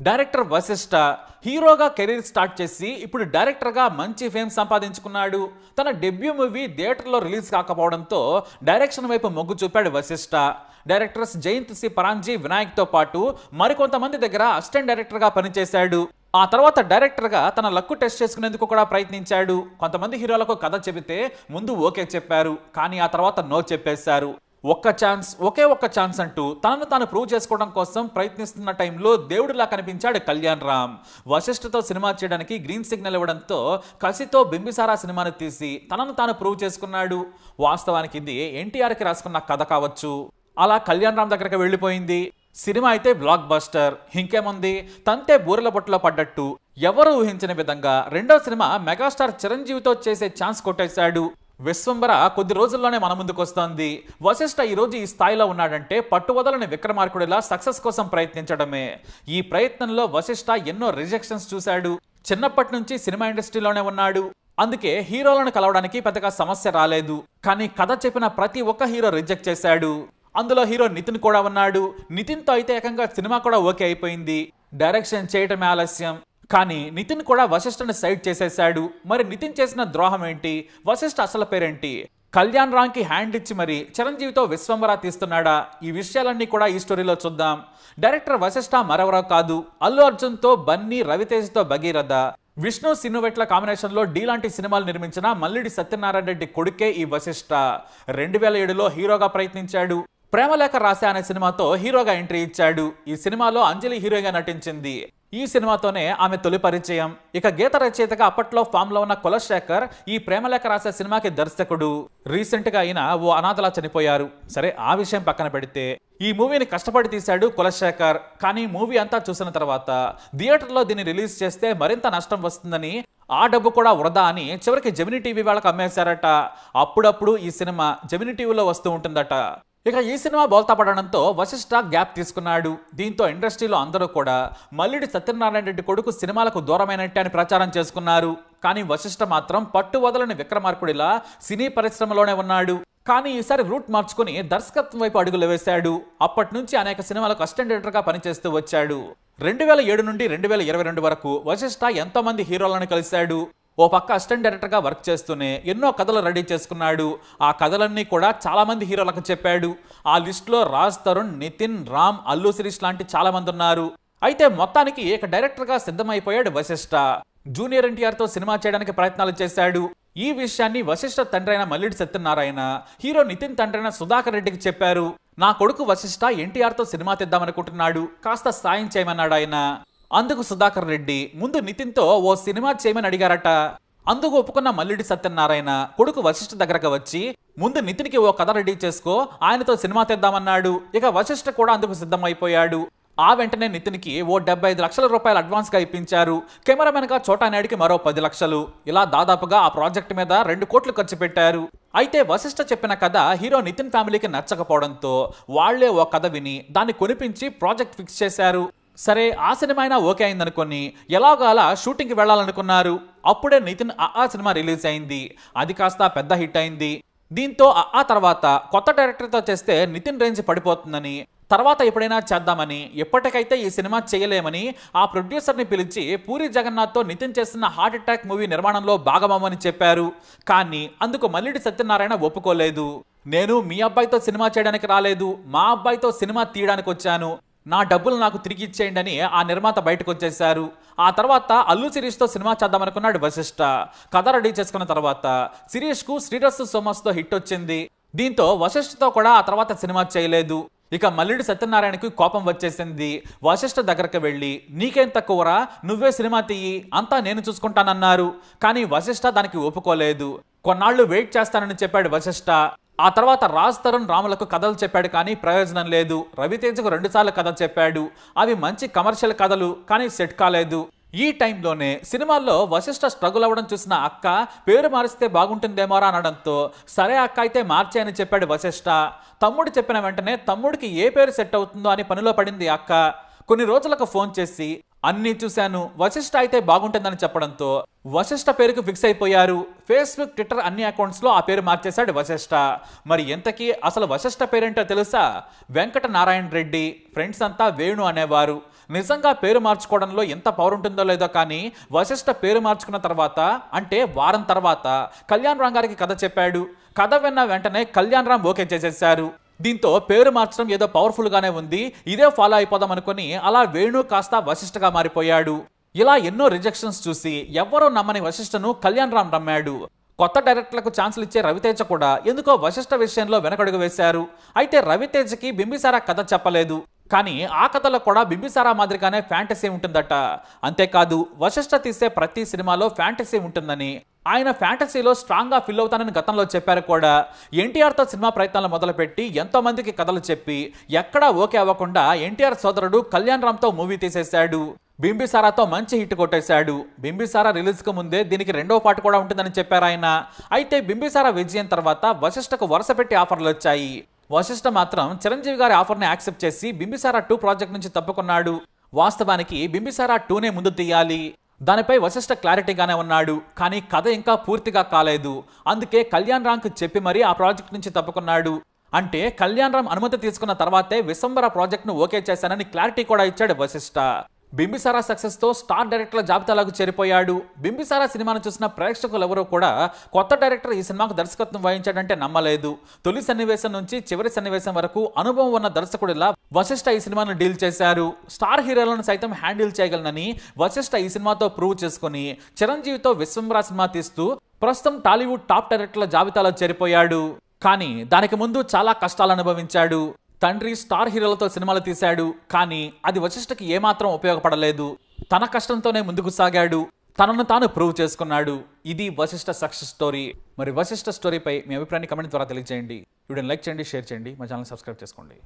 Director Vashishtha హీరోగా career start చేసి ఇప్పుడు డైరెక్టర్గా మంచి ఫేమ్ సంపాదించుకున్నాడు. తన డెబ్యూ మూవీ థియేటర్లో రిలీజ్ కాకపోవడంతో డైరెక్షన్ వైపు మొగ్గు చూపాడు వశిష్ఠ. డైరెక్టర్స్ జయంత్ సి పరాంజీ, వినాయక్తో పాటు మరికొంతమంది దగ్గర అసిస్టెంట్ డైరెక్టర్గా పనిచేశాడు. ఆ తర్వాత డైరెక్టర్గా తన లక్కు టెస్ట్ చేసుకునేందుకు కూడా ప్రయత్నించాడు. కొంతమంది హీరోలకు కథ చెబితే ముందు ఓకే చెప్పారు, కానీ ఆ తర్వాత నో చెప్పేశారు. ఒకే ఒక్క ఛాన్స్ అంటూ తనను తాను ప్రూవ్ చేసుకోవడం కోసం ప్రయత్నిస్తున్న టైంలో దేవుడిలా కనిపించాడు కళ్యాణ్ రామ్. వశిష్ఠతో సినిమా చేయడానికి గ్రీన్ సిగ్నల్ ఇవ్వడంతో కసితో బింబిసారా సినిమాను తీసి తనను తాను ప్రూవ్ చేసుకున్నాడు. వాస్తవానికి ఇది ఎన్టీఆర్కి రాసుకున్న కథ కావచ్చు. అలా కళ్యాణ్ రామ్ దగ్గరికి వెళ్ళిపోయింది. సినిమా అయితే బ్లాక్ బస్టర్. ఇంకేముంది, తంతే బూరెల బొట్టులో పడ్డట్టు ఎవరు ఊహించిన విధంగా రెండో సినిమా మెగాస్టార్ చిరంజీవితో చేసే ఛాన్స్ కొట్టేశాడు. విశ్వంబర కొద్ది రోజుల్లోనే మన ముందుకు వస్తోంది. వశిష్ఠ ఈరోజు ఈ స్థాయిలో ఉన్నాడంటే పట్టువదలని విక్రమార్కుడిలా సక్సెస్ కోసం ప్రయత్నించడమే. ఈ ప్రయత్నంలో వశిష్ఠ ఎన్నో రిజెక్షన్స్ చూశాడు. చిన్నప్పటి నుంచి సినిమా ఇండస్ట్రీలోనే ఉన్నాడు. అందుకే హీరోలను కలవడానికి పెద్దగా సమస్య రాలేదు. కానీ కథ చెప్పిన ప్రతి ఒక్క హీరో రిజెక్ట్ చేశాడు. అందులో హీరో నితిన్ కూడా ఉన్నాడు. నితిన్తో అయితే ఏకంగా సినిమా కూడా ఓకే అయిపోయింది. డైరెక్షన్ చేయటమే ఆలస్యం. కానీ నితిన్ కూడా వశిష్ఠని సైడ్ చేసేశాడు. మరి నితిన్ చేసిన ద్రోహం ఏంటి? వశిష్ఠ అసలు పేరేంటి? కళ్యాణ్ రామ్ కి హ్యాండ్ ఇచ్చి మరి చిరంజీవితో విశ్వంబర తీస్తున్నాడా? ఈ విషయాలన్నీ కూడా ఈ స్టోరీలో చూద్దాం. డైరెక్టర్ వశిష్ఠ మరెవరో కాదు, అల్లు అర్జున్తో బన్నీ, రవితేజ్తో భగీరథ, విష్ణు సిన్నువెట్ల కాంబినేషన్లో డి లాంటి సినిమాలు నిర్మించిన మల్లిడి సత్యనారాయణ రెడ్డి కొడుకే ఈ వశిష్ఠ. 2007లో హీరోగా ప్రయత్నించాడు. ప్రేమలేఖ రాశా అనే సినిమాతో హీరోగా ఎంట్రీ ఇచ్చాడు. ఈ సినిమాలో అంజలి హీరోగా నటించింది. ఈ సినిమాతోనే ఆమె తొలి పరిచయం. ఇక గీత రచయితగా అప్పట్లో ఫామ్ లో ఉన్న కులశేఖర్ ఈ ప్రేమలేఖ రాసే సినిమాకి దర్శకుడు. రీసెంట్ గా అయినా ఓ అనాథలా చనిపోయారు. సరే, ఆ విషయం పక్కన పెడితే ఈ మూవీని కష్టపడి తీశాడు కులశేఖర్. కానీ మూవీ అంతా చూసిన తర్వాత థియేటర్లో దీన్ని రిలీజ్ చేస్తే మరింత నష్టం వస్తుందని, ఆ డబ్బు కూడా వృధా అని చివరికి జెమినీ టీవీ వాళ్ళకి అమ్మేశారట. అప్పుడప్పుడు ఈ సినిమా జెమినీ టీవీలో వస్తూ ఉంటుందట. ఇక ఈ సినిమా బోల్తా పడడంతో వశిష్ఠ గ్యాప్ తీసుకున్నాడు. దీంతో ఇండస్ట్రీలో అందరూ కూడా మల్లిడి సత్యనారాయణ రెడ్డి కొడుకు సినిమాలకు దూరమైనట్టే అని ప్రచారం చేసుకున్నారు. కానీ వశిష్ఠ మాత్రం పట్టు వదలని విక్రమార్కుడిలా సినీ పరిశ్రమలోనే ఉన్నాడు. కానీ ఈసారి రూట్ మార్చుకుని దర్శకత్వం వైపు అడుగులు వేశాడు. అప్పటి నుంచి అనేక సినిమాలకు అసిస్టెంట్ డైరెక్టర్గా పనిచేస్తూ వచ్చాడు. 2007 నుండి 2022 వరకు వశిష్ఠ ఎంతో మంది హీరోలను కలిశాడు. ఓ పక్క అసిస్టెంట్ డైరెక్టర్గా వర్క్ చేస్తూనే ఎన్నో కథలు రెడీ చేసుకున్నాడు. ఆ కథలన్నీ కూడా చాలా మంది హీరోలకు చెప్పాడు. ఆ లిస్టులో రాజ్ తరుణ్, నితిన్, రామ్, అల్లు శిరీష్ లాంటి చాలా మంది ఉన్నారు. అయితే మొత్తానికి ఇక డైరెక్టర్గా సిద్ధమైపోయాడు వశిష్ఠ. జూనియర్ ఎన్టీఆర్తో సినిమా చేయడానికి ప్రయత్నాలు చేశాడు. ఈ విషయాన్ని వశిష్ఠ తండ్రి అయిన మల్లిడి సత్యనారాయణ హీరో నితిన్ తండ్రి అయిన సుధాకర్ రెడ్డికి చెప్పారు. నా కొడుకు వశిష్ఠ ఎన్టీఆర్తో సినిమా తీద్దామనుకుంటున్నాడు, కాస్త సాయం చేయమన్నాడు ఆయన. అందుకు సుధాకర్ రెడ్డి ముందు నితిన్తో ఓ సినిమా చేయమని అడిగారట. అందుకు ఒప్పుకున్న మల్లిడి సత్యనారాయణ కొడుకు వశిష్ఠ దగ్గరకు వచ్చి ముందు నితిన్కి ఓ కథ రెడీ చేసుకో, ఆయనతో సినిమా తీద్దామన్నాడు. ఇక వశిష్ఠ కూడా అందుకు సిద్ధమైపోయాడు. ఆ వెంటనే నితిన్కి ఓ 75 లక్షల రూపాయలు అడ్వాన్స్గా ఇప్పించారు. కెమెరామెన్గా చోటా నాయుడికి మరో 10 లక్షలు. ఇలా దాదాపుగా ఆ ప్రాజెక్ట్ మీద 2 కోట్లు ఖర్చు పెట్టారు. అయితే వశిష్ఠ చెప్పిన కథ హీరో నితిన్ ఫ్యామిలీకి నచ్చకపోవడంతో వాళ్లే ఓ కథ విని దాన్ని కొనిపించి ప్రాజెక్ట్ ఫిక్స్ చేశారు. సరే, ఆ సినిమా అయినా ఓకే అయిందనుకొని ఎలాగో అలా షూటింగ్కి వెళ్లాలనుకున్నారు. అప్పుడే నితిన్ ఆ సినిమా రిలీజ్ అయింది. అది కాస్త పెద్ద హిట్ అయింది. దీంతో ఆ తర్వాత కొత్త డైరెక్టర్తో చేస్తే నితిన్ రేంజ్ పడిపోతుందని, తర్వాత ఎప్పుడైనా చేద్దామని, ఎప్పటికైతే ఈ సినిమా చేయలేమని ఆ ప్రొడ్యూసర్ని పిలిచి పూరి జగన్నాథ్తో నితిన్ చేస్తున్న హార్ట్ అటాక్ మూవీ నిర్మాణంలో భాగమని చెప్పారు. కానీ అందుకు మల్లిడి సత్యనారాయణ ఒప్పుకోలేదు. నేను మీ అబ్బాయితో సినిమా చేయడానికి రాలేదు, మా అబ్బాయితో సినిమా తీయడానికి వచ్చాను, నా డబ్బులు నాకు తిరిగి ఇచ్చేయండి అని ఆ నిర్మాత బయటకు వచ్చేశారు. ఆ తర్వాత అల్లు శిరీష్తో సినిమా చేద్దామనుకున్నాడు వశిష్ఠ. కథ రెడీ చేసుకున్న తర్వాత శిరీష్కు శ్రీరస్తు సోమస్తో హిట్ వచ్చింది. దీంతో వశిష్ఠతో కూడా ఆ తర్వాత సినిమా చేయలేదు. ఇక మల్లిడి సత్యనారాయణకి కోపం వచ్చేసింది. వశిష్ఠ దగ్గరకు వెళ్ళి నీకేం తక్కువరా, నువ్వే సినిమా తీయి, అంతా నేను చూసుకుంటానన్నారు. కానీ వశిష్ఠ దానికి ఒప్పుకోలేదు. కొన్నాళ్లు వెయిట్ చేస్తానని చెప్పాడు వశిష్ఠ. ఆ తర్వాత రాజ్ తరుణ్, రాములకు కథలు చెప్పాడు, కానీ ప్రయోజనం లేదు. రవితేజకు 2 సార్లు కథ చెప్పాడు. అవి మంచి కమర్షియల్ కథలు, కానీ సెట్ కాలేదు. ఈ టైంలోనే సినిమాల్లో వశిష్ఠ స్ట్రగుల్ అవ్వడం చూసిన అక్క పేరు మారిస్తే బాగుంటుందేమోరా అనడంతో సరే అక్క అయితే మార్చేయని చెప్పాడు వశిష్ఠ. తమ్ముడు చెప్పిన వెంటనే తమ్ముడికి ఏ పేరు సెట్ అవుతుందో అని పనిలో పడింది అక్క. కొన్ని రోజులకు ఫోన్ చేసి అన్నీ చూశాను, వశిష్ఠ అయితే బాగుంటుందని చెప్పడంతో వశిష్ఠ పేరుకు ఫిక్స్ అయిపోయారు. ఫేస్బుక్, ట్విట్టర్ అన్ని అకౌంట్స్లో ఆ పేరు మార్చేశాడు వశిష్ఠ. మరి ఎంతకీ అసలు వశిష్ఠ పేరేంటో తెలుసా? వెంకట నారాయణ రెడ్డి. ఫ్రెండ్స్ అంతా వేణు అనేవారు. నిజంగా పేరు మార్చుకోవడంలో ఎంత పవర్ ఉంటుందో లేదో కానీ వశిష్ఠ పేరు మార్చుకున్న తర్వాత అంటే వారం తర్వాత కళ్యాణ్ రామ్ గారికి కథ చెప్పాడు. కథ విన్న వెంటనే కళ్యాణ్ రామ్ ఓకే చేసేశారు. దీంతో పేరు మార్చడం ఏదో పవర్ఫుల్ గానే ఉంది, ఇదే ఫాలో అయిపోదాం అనుకుని అలా వేణు కాస్త వశిష్ఠగా మారిపోయాడు. ఇలా ఎన్నో రిజెక్షన్స్ చూసి ఎవ్వరూ నమ్మని వశిష్ఠను కళ్యాణ్ రామ్ నమ్మాడు. కొత్త డైరెక్టర్లకు ఛాన్సులు ఇచ్చే రవితేజ కూడా ఎందుకో వశిష్ఠ విషయంలో వెనకడుగు వేశారు. అయితే రవితేజకి బింబిసారా కథ చెప్పలేదు, కానీ ఆ కథలో కూడా బింబిసారా మాదిరిగానే ఫ్యాంటసీ ఉంటుందట. అంతేకాదు వశిష్ఠ తీసే ప్రతి సినిమాలో ఫ్యాంటసీ ఉంటుందని, ఆయన ఫ్యాంటసీలో స్ట్రాంగ్ గా ఫిల్ అవుతానని గతంలో చెప్పారు కూడా. ఎన్టీఆర్తో సినిమా ప్రయత్నాలు మొదలుపెట్టి ఎంతో మందికి కథలు చెప్పి ఎక్కడా ఓకే అవ్వకుండా ఎన్టీఆర్ సోదరుడు కళ్యాణ్ రామ్తో మూవీ తీసేశాడు. బింబిసారాతో మంచి హిట్ కొట్టేశాడు. బింబిసారా రిలీజ్ కు ముందే దీనికి రెండో పార్ట్ కూడా ఉంటుందని చెప్పారు ఆయన. అయితే బింబిసారా విజయం తర్వాత వశిష్ఠకు వరుస పెట్టి ఆఫర్లు వచ్చాయి. వశిష్ఠ మాత్రం చిరంజీవి గారి ఆఫర్ని యాక్సెప్ట్ చేసి బింబిసారా 2 ప్రాజెక్ట్ నుంచి తప్పుకున్నాడు. వాస్తవానికి బింబిసారా 2నే ముందు తీయాలి. దానిపై వశిష్ఠ క్లారిటీగానే ఉన్నాడు, కానీ కథ ఇంకా పూర్తిగా కాలేదు. అందుకే కళ్యాణ్ రామ్కి చెప్పి మరీ ఆ ప్రాజెక్ట్ నుంచి తప్పుకున్నాడు. అంటే కళ్యాణ్ రామ్ అనుమతి తీసుకున్న తర్వాతే విశ్వంబర ప్రాజెక్ట్ను ఓకే చేశానని క్లారిటీ కూడా ఇచ్చాడు వశిష్ఠ. బింబిసారా సక్సెస్ తో స్టార్ డైరెక్టర్ల జాబితాలోకి చేరిపోయాడు. బింబిసారా సినిమాను చూసిన ప్రేక్షకులు ఎవరూ కూడా కొత్త డైరెక్టర్ ఈ సినిమాకు దర్శకత్వం వహించాడంటే నమ్మలేదు. తొలి సన్నివేశం నుంచి చివరి సన్నివేశం వరకు అనుభవం ఉన్న దర్శకుడిలా వశిష్ఠ ఈ సినిమాను డీల్ చేశారు. స్టార్ హీరోలను సైతం హ్యాండిల్ చేయగలనని వశిష్ఠ ఈ సినిమాతో ప్రూవ్ చేసుకుని చిరంజీవితో విశ్వంబర సినిమా తీస్తూ ప్రస్తుతం టాలీవుడ్ టాప్ డైరెక్టర్ల జాబితాలో చేరిపోయాడు. కానీ దానికి ముందు చాలా కష్టాలు అనుభవించాడు. తండ్రి స్టార్ హీరోలతో సినిమాలు తీశాడు, కానీ అది వశిష్ఠకి ఏమాత్రం ఉపయోగపడలేదు. తన కష్టంతోనే ముందుకు సాగాడు, తనను తాను ప్రూవ్ చేసుకున్నాడు. ఇది వశిష్ఠ సక్సెస్ స్టోరీ. మరి వశిష్ఠ స్టోరీపై మీ అభిప్రాయాన్ని కమెంట్ ద్వారా తెలియజేయండి. వీడియోని లైక్ చేయండి, షేర్ చేయండి, మా ఛానల్ సబ్స్క్రైబ్ చేసుకోండి.